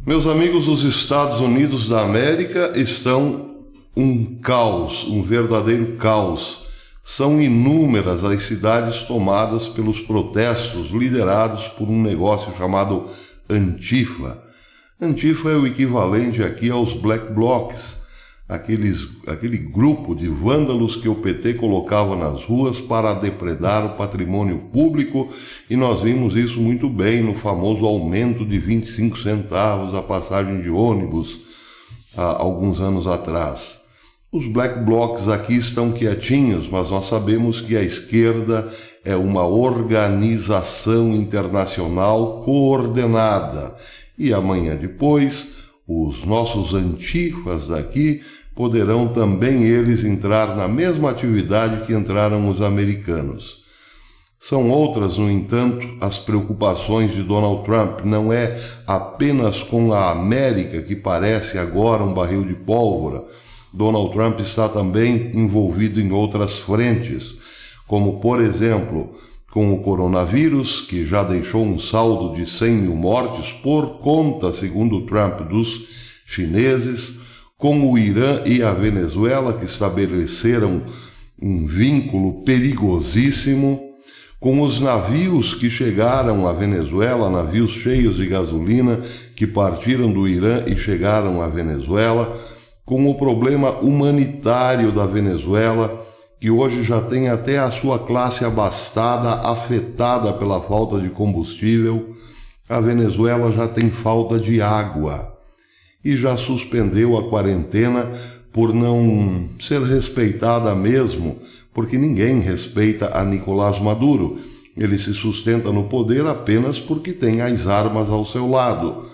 Meus amigos, os Estados Unidos da América estão um caos, um verdadeiro caos. São inúmeras as cidades tomadas pelos protestos liderados por um negócio chamado Antifa. Antifa é o equivalente aqui aos Black Blocs, aquele grupo de vândalos que o PT colocava nas ruas para depredar o patrimônio público, e nós vimos isso muito bem no famoso aumento de 25 centavos a passagem de ônibus há alguns anos atrás. Os Black Blocs aqui estão quietinhos, mas nós sabemos que a esquerda é uma organização internacional coordenada. E amanhã depois, os nossos antifas daqui poderão também eles entrar na mesma atividade que entraram os americanos. São outras, no entanto, as preocupações de Donald Trump. Não é apenas com a América que parece agora um barril de pólvora. Donald Trump está também envolvido em outras frentes, como, por exemplo, com o coronavírus, que já deixou um saldo de 100 mil mortes por conta, segundo Trump, dos chineses, com o Irã e a Venezuela, que estabeleceram um vínculo perigosíssimo, com os navios que chegaram à Venezuela, navios cheios de gasolina que partiram do Irã e chegaram à Venezuela, com o problema humanitário da Venezuela, que hoje já tem até a sua classe abastada afetada pela falta de combustível. A Venezuela já tem falta de água e já suspendeu a quarentena por não ser respeitada mesmo, porque ninguém respeita a Nicolás Maduro. Ele se sustenta no poder apenas porque tem as armas ao seu lado.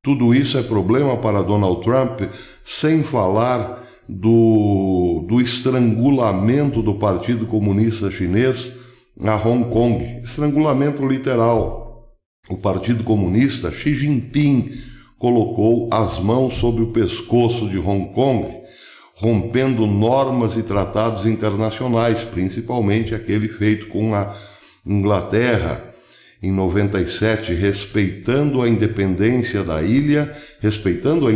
Tudo isso é problema para Donald Trump, sem falar do estrangulamento do Partido Comunista Chinês a Hong Kong. Estrangulamento literal. O Partido Comunista, Xi Jinping, colocou as mãos sobre o pescoço de Hong Kong, rompendo normas e tratados internacionais, principalmente aquele feito com a Inglaterra em 97, respeitando a independência da ilha, respeitando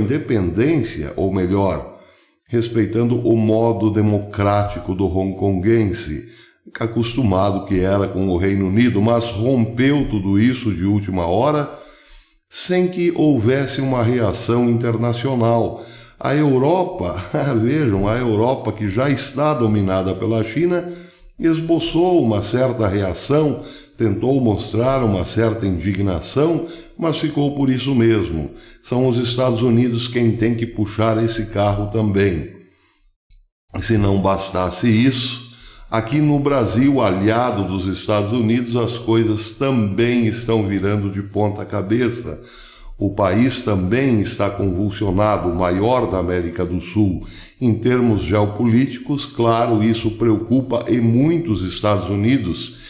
o modo democrático do hongkonguense, acostumado que era com o Reino Unido, mas rompeu tudo isso de última hora, sem que houvesse uma reação internacional. A Europa, vejam, a Europa que já está dominada pela China, esboçou uma certa reação, tentou mostrar uma certa indignação, mas ficou por isso mesmo. São os Estados Unidos quem tem que puxar esse carro também. Se não bastasse isso, aqui no Brasil, aliado dos Estados Unidos, as coisas também estão virando de ponta cabeça. O país também está convulsionado, o maior da América do Sul. Em termos geopolíticos, claro, isso preocupa e muito os Estados Unidos,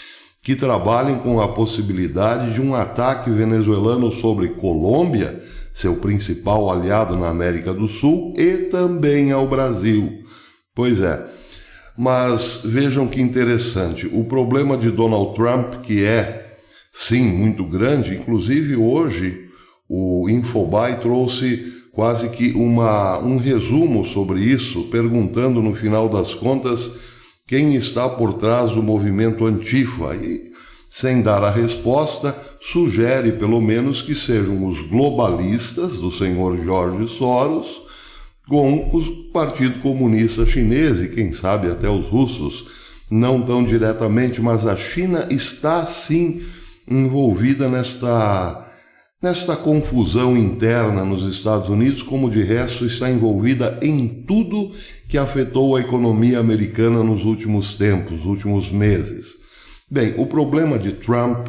que trabalhem com a possibilidade de um ataque venezuelano sobre Colômbia, seu principal aliado na América do Sul, e também ao Brasil. Pois é, mas vejam que interessante, o problema de Donald Trump, que é, sim, muito grande, inclusive hoje o Infobae trouxe quase que um resumo sobre isso, perguntando no final das contas quem está por trás do movimento Antifa, e, sem dar a resposta, sugere pelo menos que sejam os globalistas do senhor George Soros com o Partido Comunista Chinês e, quem sabe, até os russos, não tão diretamente, mas a China está, sim, envolvida nesta confusão interna nos Estados Unidos, como de resto está envolvida em tudo que afetou a economia americana nos últimos tempos, últimos meses. Bem, o problema de Trump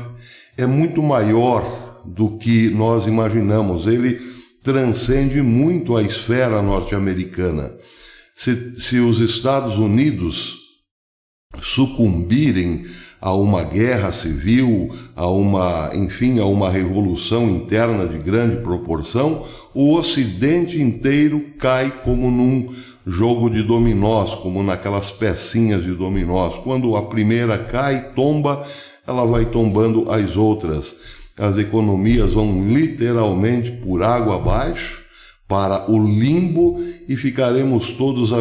é muito maior do que nós imaginamos. Ele transcende muito a esfera norte-americana. Se os Estados Unidos sucumbirem a uma guerra civil, a uma revolução interna de grande proporção, o Ocidente inteiro cai como num jogo de dominós, como naquelas pecinhas de dominós. Quando a primeira cai, tomba, ela vai tombando as outras. as economias vão literalmente por água abaixo, para o limbo, e ficaremos todos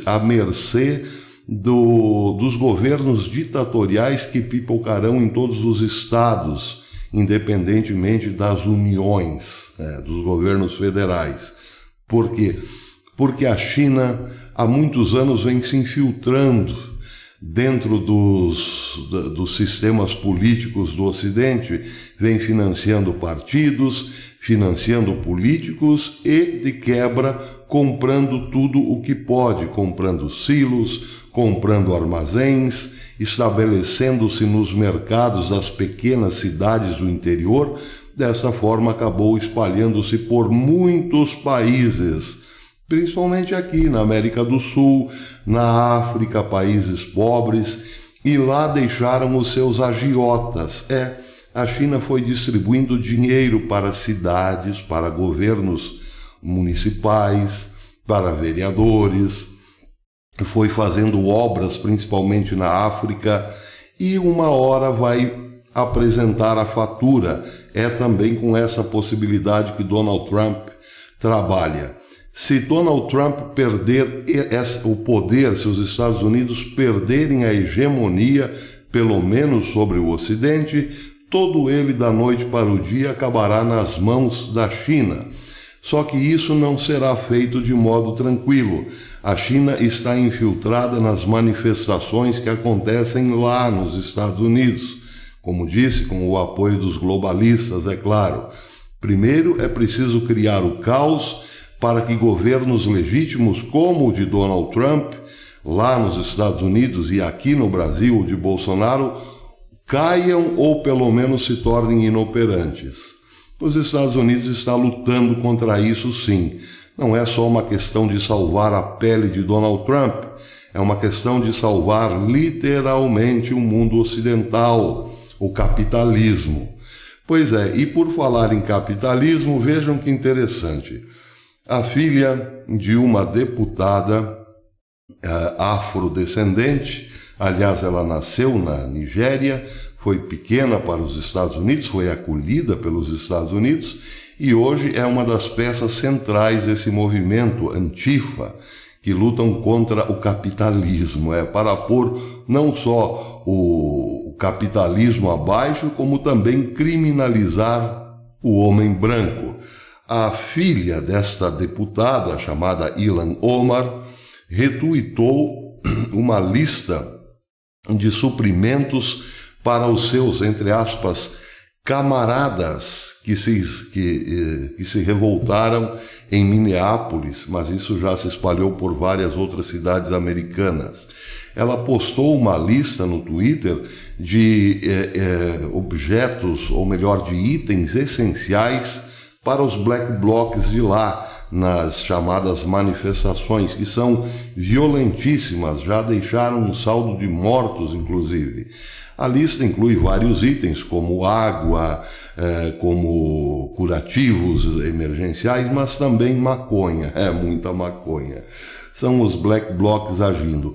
à mercê dos governos ditatoriais que pipocarão em todos os estados, independentemente das uniões, dos governos federais. Por quê? Porque a China há muitos anos vem se infiltrando dentro dos sistemas políticos do Ocidente, vem financiando partidos, financiando políticos e, de quebra, comprando tudo o que pode, comprando silos, comprando armazéns, estabelecendo-se nos mercados das pequenas cidades do interior. Dessa forma, acabou espalhando-se por muitos países, principalmente aqui na América do Sul, na África, países pobres, e lá deixaram os seus agiotas. A China foi distribuindo dinheiro para cidades, para governos municipais, para vereadores, foi fazendo obras principalmente na África, e uma hora vai apresentar a fatura. É também com essa possibilidade que Donald Trump trabalha. Se Donald Trump perder o poder, se os Estados Unidos perderem a hegemonia, pelo menos sobre o Ocidente, todo ele da noite para o dia acabará nas mãos da China. Só que isso não será feito de modo tranquilo. A China está infiltrada nas manifestações que acontecem lá nos Estados Unidos. Como disse, com o apoio dos globalistas, é claro. Primeiro é preciso criar o caos para que governos legítimos como o de Donald Trump, lá nos Estados Unidos e aqui no Brasil, o de Bolsonaro, caiam ou pelo menos se tornem inoperantes. Os Estados Unidos estão lutando contra isso, sim. Não é só uma questão de salvar a pele de Donald Trump, é uma questão de salvar literalmente o mundo ocidental, o capitalismo. Pois é, e por falar em capitalismo, vejam que interessante. A filha de uma deputada afrodescendente, aliás, ela nasceu na Nigéria, foi pequena para os Estados Unidos, foi acolhida pelos Estados Unidos e hoje é uma das peças centrais desse movimento Antifa, que lutam contra o capitalismo, para pôr não só o capitalismo abaixo, como também criminalizar o homem branco. A filha desta deputada, chamada Ilhan Omar, retuitou uma lista de suprimentos para os seus, entre aspas, camaradas que se revoltaram em Minneapolis, mas isso já se espalhou por várias outras cidades americanas. Ela postou uma lista no Twitter de objetos, ou melhor, de itens essenciais para os black blocs de lá, nas chamadas manifestações, que são violentíssimas, já deixaram um saldo de mortos, inclusive. A lista inclui vários itens, como água, como curativos emergenciais, mas também maconha, muita maconha. São os black blocs agindo.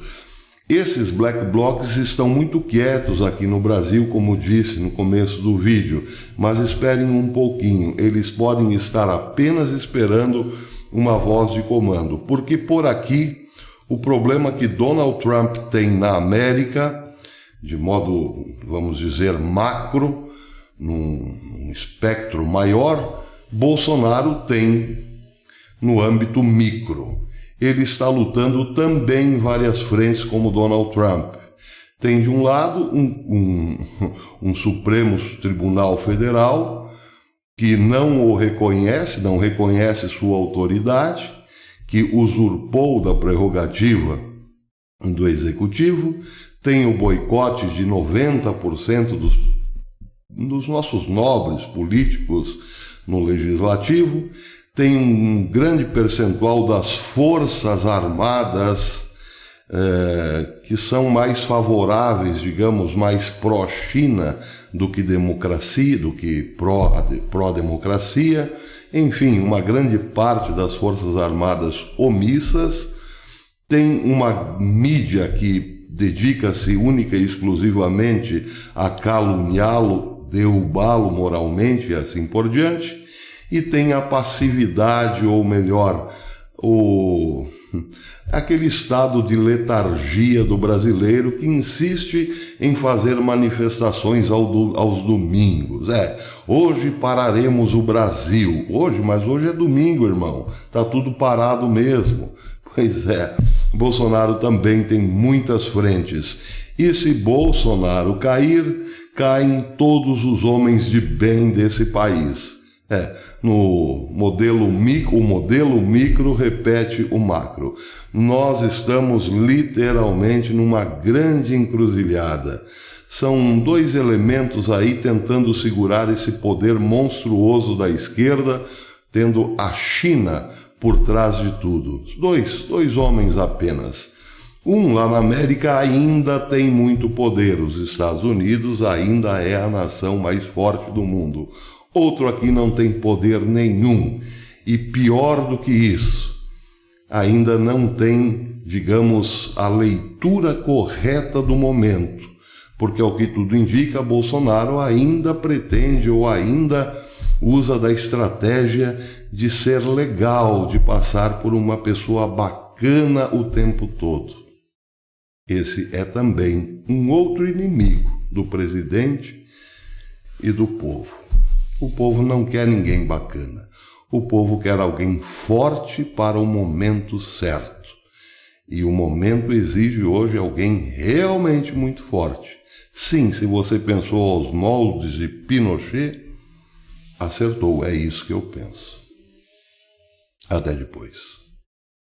Esses black blocs estão muito quietos aqui no Brasil, como disse no começo do vídeo, mas esperem um pouquinho, eles podem estar apenas esperando uma voz de comando, porque por aqui o problema que Donald Trump tem na América, de modo, vamos dizer, macro, num espectro maior, Bolsonaro tem no âmbito micro. Ele está lutando também em várias frentes como Donald Trump. Tem de um lado um Supremo Tribunal Federal que não o reconhece, não reconhece sua autoridade, que usurpou da prerrogativa do Executivo, tem o boicote de 90% dos nossos nobres políticos no Legislativo, tem um grande percentual das Forças Armadas que são mais favoráveis, digamos, mais pró-China do que democracia, do que pró-democracia. Enfim, uma grande parte das Forças Armadas omissas. Tem uma mídia que dedica-se única e exclusivamente a caluniá-lo derrubá-lo moralmente e assim por diante, e tem a passividade, ou melhor, aquele estado de letargia do brasileiro que insiste em fazer manifestações aos domingos. Hoje pararemos o Brasil. Mas hoje é domingo, irmão. Tá tudo parado mesmo. Pois é, Bolsonaro também tem muitas frentes. E se Bolsonaro cair, caem todos os homens de bem desse país. O modelo micro repete o macro. Nós estamos literalmente numa grande encruzilhada. São dois elementos aí tentando segurar esse poder monstruoso da esquerda, tendo a China por trás de tudo. Dois homens apenas. Um lá na América ainda tem muito poder. Os Estados Unidos ainda é a nação mais forte do mundo. Outro aqui não tem poder nenhum. E pior do que isso, ainda não tem, digamos, a leitura correta do momento. Porque, ao que tudo indica, Bolsonaro ainda pretende ou ainda usa da estratégia de ser legal, de passar por uma pessoa bacana o tempo todo. Esse é também um outro inimigo do presidente e do povo. O povo não quer ninguém bacana. O povo quer alguém forte para o momento certo. E o momento exige hoje alguém realmente muito forte. Sim, se você pensou aos moldes de Pinochet, acertou, é isso que eu penso. Até depois.